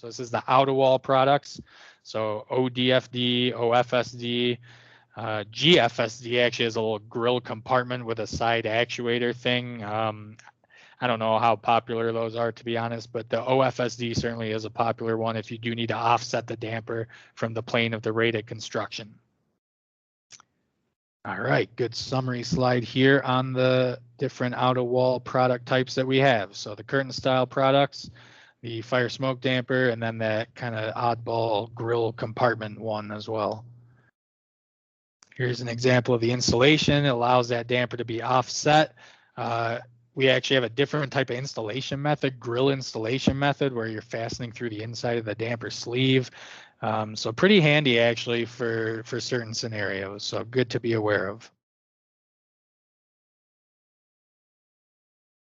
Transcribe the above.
So this is the outer wall products. So ODFD, OFSD, GFSD actually has a little grill compartment with a side actuator thing. I don't know how popular those are, to be honest, but the OFSD certainly is a popular one if you do need to offset the damper from the plane of the rated construction. All right, good summary slide here on the different outer wall product types that we have. So the curtain style products, the fire smoke damper, and then that kind of oddball grill compartment one as well. Here's an example of the installation. It allows that damper to be offset. We actually have a different type of installation method, grill installation method, where you're fastening through the inside of the damper sleeve. So pretty handy actually for certain scenarios. So good to be aware of.